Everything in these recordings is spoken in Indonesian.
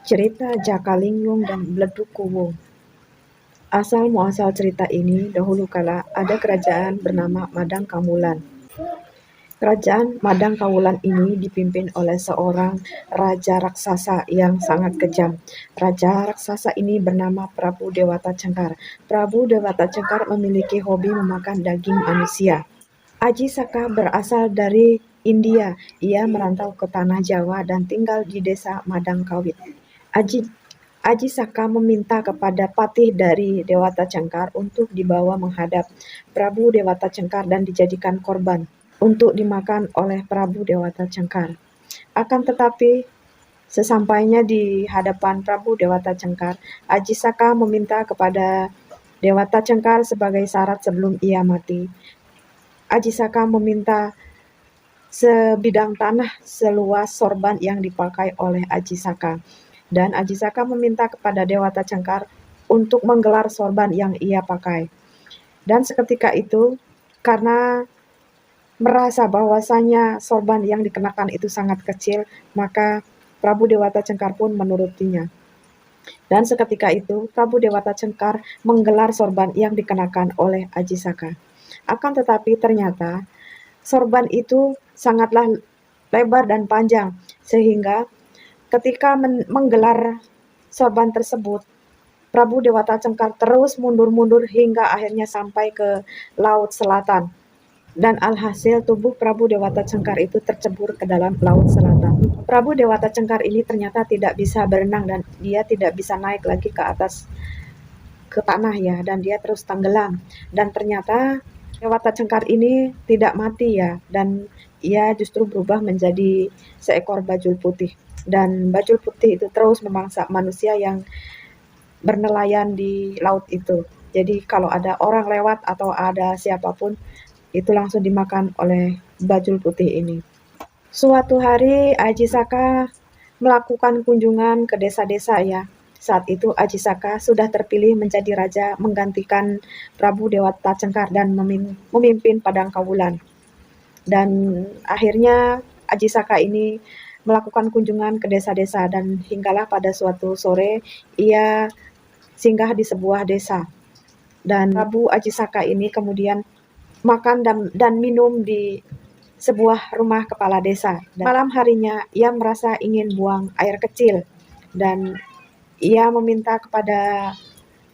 Cerita Jakalinglung dan Bledugkowul. Asal-muasal cerita ini, dahulu kala ada kerajaan bernama Madang Kawulan. Kerajaan Madang Kawulan ini dipimpin oleh seorang raja raksasa yang sangat kejam. Raja raksasa ini bernama Prabu Dewata Cengkar. Prabu Dewata Cengkar memiliki hobi memakan daging manusia. Aji Saka berasal dari India. Ia merantau ke tanah Jawa dan tinggal di desa Madang Kawit. Aji Saka meminta kepada patih dari Dewata Cengkar untuk dibawa menghadap Prabu Dewata Cengkar dan dijadikan korban untuk dimakan oleh Prabu Dewata Cengkar. Akan tetapi, sesampainya di hadapan Prabu Dewata Cengkar, Aji Saka meminta kepada Dewata Cengkar sebagai syarat sebelum ia mati. Aji Saka meminta sebidang tanah seluas sorban yang dipakai oleh Aji Saka. Dan Aji Saka meminta kepada Dewata Cengkar untuk menggelar sorban yang ia pakai. Dan seketika itu, karena merasa bahwasanya sorban yang dikenakan itu sangat kecil, maka Prabu Dewata Cengkar pun menurutinya. Dan seketika itu, Prabu Dewata Cengkar menggelar sorban yang dikenakan oleh Aji Saka. Akan tetapi ternyata sorban itu sangatlah lebar dan panjang, sehingga ketika menggelar sorban tersebut, Prabu Dewata Cengkar terus mundur-mundur hingga akhirnya sampai ke Laut Selatan. Dan alhasil tubuh Prabu Dewata Cengkar itu tercebur ke dalam Laut Selatan. Prabu Dewata Cengkar ini ternyata tidak bisa berenang dan dia tidak bisa naik lagi ke atas ke tanah ya, dan dia terus tenggelam. Dan ternyata Dewata Cengkar ini tidak mati ya, dan ia justru berubah menjadi seekor bajul putih. Dan bajul putih itu terus memangsa manusia yang bernelayan di laut itu. Jadi kalau ada orang lewat atau ada siapapun, itu langsung dimakan oleh bajul putih ini. Suatu hari Aji Saka melakukan kunjungan ke desa-desa ya. Saat itu Aji Saka sudah terpilih menjadi raja menggantikan Prabu Dewata Cengkar dan memimpin Padang Kawulan. Dan akhirnya Aji Saka ini melakukan kunjungan ke desa-desa dan hinggalah pada suatu sore ia singgah di sebuah desa. Dan Prabu Aji Saka ini kemudian makan dan minum di sebuah rumah kepala desa. Dan malam harinya ia merasa ingin buang air kecil dan ia meminta kepada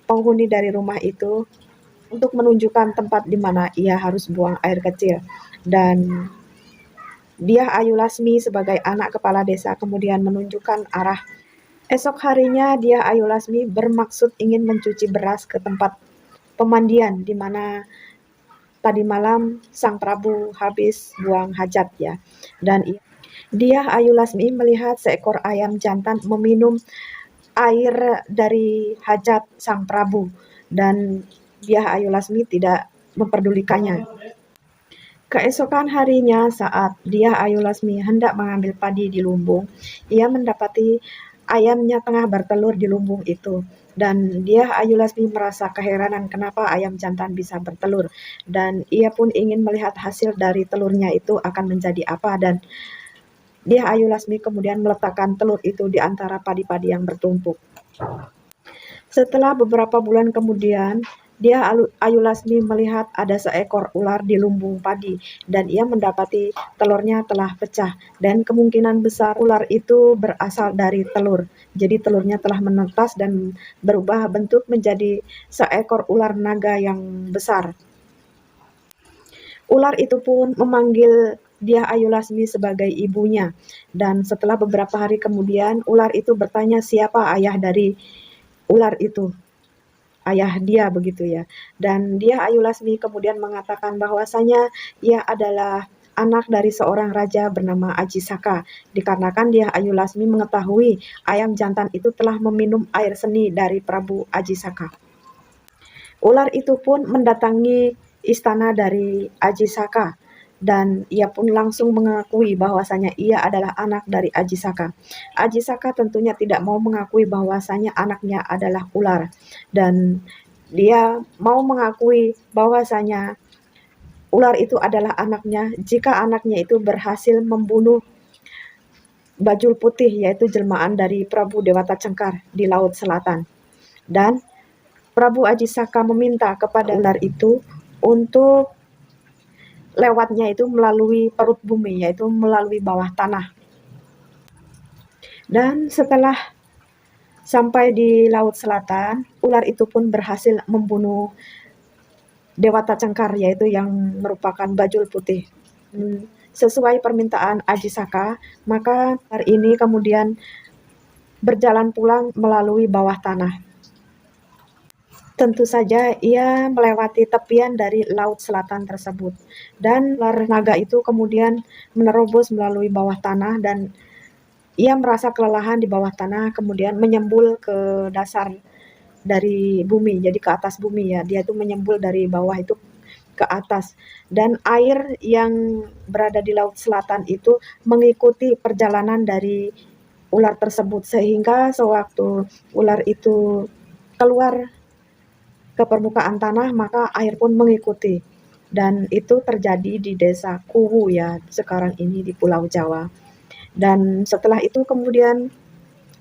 penghuni dari rumah itu untuk menunjukkan tempat di mana ia harus buang air kecil. Dan Dyah Ayu Lasmi sebagai anak kepala desa kemudian menunjukkan arah. Esok harinya Dyah Ayu Lasmi bermaksud ingin mencuci beras ke tempat pemandian di mana tadi malam sang Prabu habis buang hajat ya. Dan Dyah Ayu Lasmi melihat seekor ayam jantan meminum air dari hajat sang Prabu, dan Dyah Ayu Lasmi tidak memperdulikannya. Keesokan harinya saat Dyah Ayu Lasmi hendak mengambil padi di lumbung, ia mendapati ayamnya tengah bertelur di lumbung itu. Dan Dyah Ayu Lasmi merasa keheranan kenapa ayam jantan bisa bertelur. Dan ia pun ingin melihat hasil dari telurnya itu akan menjadi apa. Dan Dyah Ayu Lasmi kemudian meletakkan telur itu di antara padi-padi yang bertumpuk. Setelah beberapa bulan kemudian, Dyah Ayu Lasmi melihat ada seekor ular di lumbung padi dan ia mendapati telurnya telah pecah dan kemungkinan besar ular itu berasal dari telur. Jadi telurnya telah menetas dan berubah bentuk menjadi seekor ular naga yang besar. Ular itu pun memanggil Dyah Ayu Lasmi sebagai ibunya, dan setelah beberapa hari kemudian ular itu bertanya siapa ayah dari ular itu. Ayah dia begitu ya. Dan Dyah Ayu Lasmi kemudian mengatakan bahwasanya ia adalah anak dari seorang raja bernama Aji Saka. Dikarenakan Dyah Ayu Lasmi mengetahui ayam jantan itu telah meminum air seni dari Prabu Aji Saka. Ular itu pun mendatangi istana dari Aji Saka dan ia pun langsung mengakui bahwasanya ia adalah anak dari Aji Saka. Aji Saka tentunya tidak mau mengakui bahwasanya anaknya adalah ular dan dia mau mengakui bahwasanya ular itu adalah anaknya jika anaknya itu berhasil membunuh Bajul Putih, yaitu jelmaan dari Prabu Dewata Cengkar di Laut Selatan. Dan Prabu Ajisaka meminta kepada ular itu untuk lewatnya itu melalui perut bumi, yaitu melalui bawah tanah. Dan setelah sampai di Laut Selatan, ular itu pun berhasil membunuh Dewata Cengkar, yaitu yang merupakan Bajul Putih. Sesuai permintaan Ajisaka, maka ular ini kemudian berjalan pulang melalui bawah tanah. Tentu saja ia melewati tepian dari Laut Selatan tersebut. Dan ular naga itu kemudian menerobos melalui bawah tanah dan ia merasa kelelahan di bawah tanah, kemudian menyembul ke dasar dari bumi, jadi ke atas bumi ya. Dia itu menyembul dari bawah itu ke atas. Dan air yang berada di Laut Selatan itu mengikuti perjalanan dari ular tersebut, sehingga sewaktu ular itu keluar ke permukaan tanah, maka air pun mengikuti. Dan itu terjadi di desa Kuwu ya, sekarang ini di Pulau Jawa. Dan setelah itu kemudian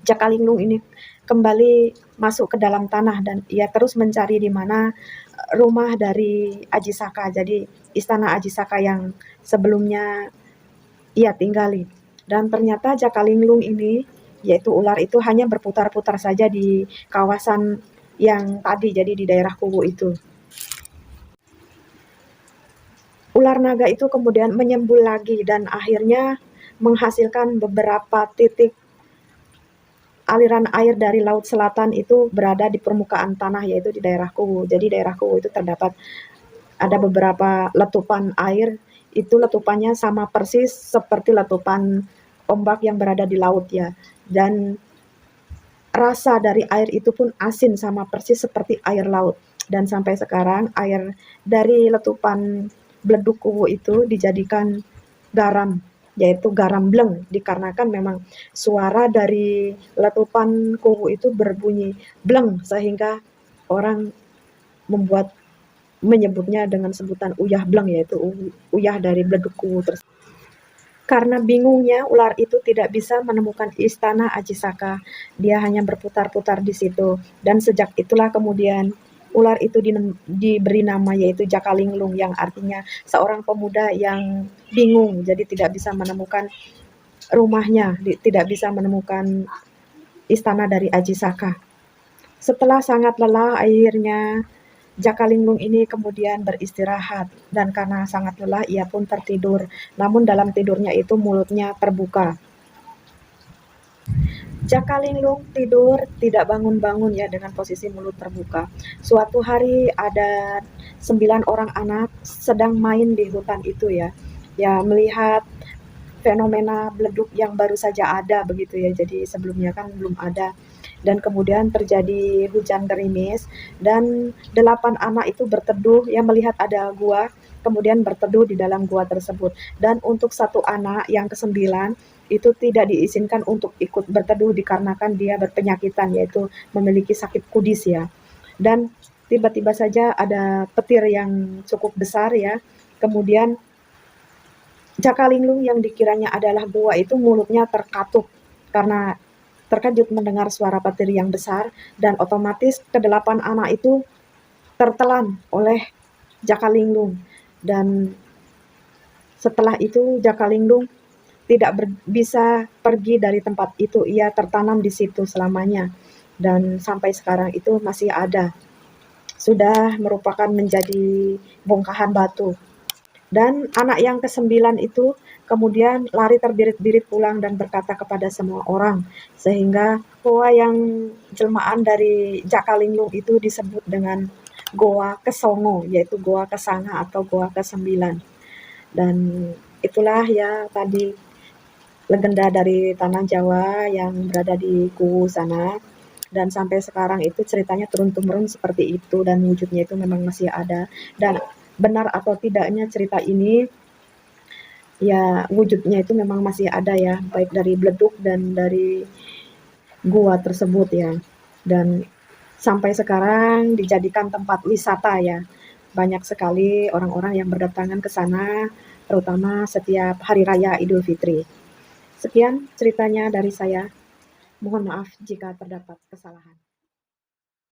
Jakalinglung ini kembali masuk ke dalam tanah dan ia terus mencari di mana rumah dari Ajisaka, jadi istana Ajisaka yang sebelumnya ia tinggali. Dan ternyata Jakalinglung ini, yaitu ular itu, hanya berputar-putar saja di kawasan yang tadi, jadi di daerah Kuwu itu. Ular naga itu kemudian menyembul lagi dan akhirnya menghasilkan beberapa titik aliran air dari Laut Selatan itu berada di permukaan tanah, yaitu di daerah Kuwu. Jadi daerah Kuwu itu terdapat ada beberapa letupan air, itu letupannya sama persis seperti letupan ombak yang berada di laut ya. Dan rasa dari air itu pun asin sama persis seperti air laut. Dan sampai sekarang air dari letupan Bledug Kuwu itu dijadikan garam, yaitu garam bleng, dikarenakan memang suara dari letupan Kuwu itu berbunyi bleng, sehingga orang menyebutnya dengan sebutan uyah bleng, yaitu uyah dari Bledug Kuwu tersebut. Karena bingungnya, ular itu tidak bisa menemukan istana Ajisaka. Dia hanya berputar-putar di situ. Dan sejak itulah kemudian ular itu diberi nama, yaitu Jakalinglung, yang artinya seorang pemuda yang bingung, jadi tidak bisa menemukan rumahnya, tidak bisa menemukan istana dari Ajisaka. Setelah sangat lelah, akhirnya Jakalinglung ini kemudian beristirahat, dan karena sangat lelah ia pun tertidur. Namun dalam tidurnya itu mulutnya terbuka. Jakalinglung tidur tidak bangun-bangun ya, dengan posisi mulut terbuka. Suatu hari ada 9 orang anak sedang main di hutan itu ya. Ya, melihat fenomena beleduk yang baru saja ada begitu ya. Jadi sebelumnya kan belum ada. Dan kemudian terjadi hujan gerimis dan 8 anak itu berteduh yang melihat ada gua, kemudian berteduh di dalam gua tersebut. Dan untuk satu anak yang ke-9 itu tidak diizinkan untuk ikut berteduh dikarenakan dia berpenyakitan, yaitu memiliki sakit kudis ya. Dan tiba-tiba saja ada petir yang cukup besar ya. Kemudian Jakalinglung yang dikiranya adalah gua itu mulutnya terkatup karena terkejut mendengar suara petir yang besar, dan otomatis ke-8 anak itu tertelan oleh Jakalinglung. Dan setelah itu Jakalinglung tidak bisa pergi dari tempat itu, ia tertanam di situ selamanya. Dan sampai sekarang itu masih ada. Sudah merupakan menjadi bongkahan batu. Dan anak yang ke-9 itu kemudian lari terbirit-birit pulang dan berkata kepada semua orang, sehingga goa yang jelmaan dari Jakalinglung itu disebut dengan Goa Kesongo, yaitu Goa Kesanga atau Goa ke-9. Dan itulah ya tadi legenda dari tanah Jawa yang berada di Kuwu sana. Dan sampai sekarang itu ceritanya turun-temurun seperti itu, dan wujudnya itu memang masih ada. Dan benar atau tidaknya cerita ini, ya wujudnya itu memang masih ada ya, baik dari Bledug dan dari gua tersebut ya. Dan sampai sekarang dijadikan tempat wisata ya. Banyak sekali orang-orang yang berdatangan ke sana, terutama setiap hari raya Idul Fitri. Sekian ceritanya dari saya. Mohon maaf jika terdapat kesalahan.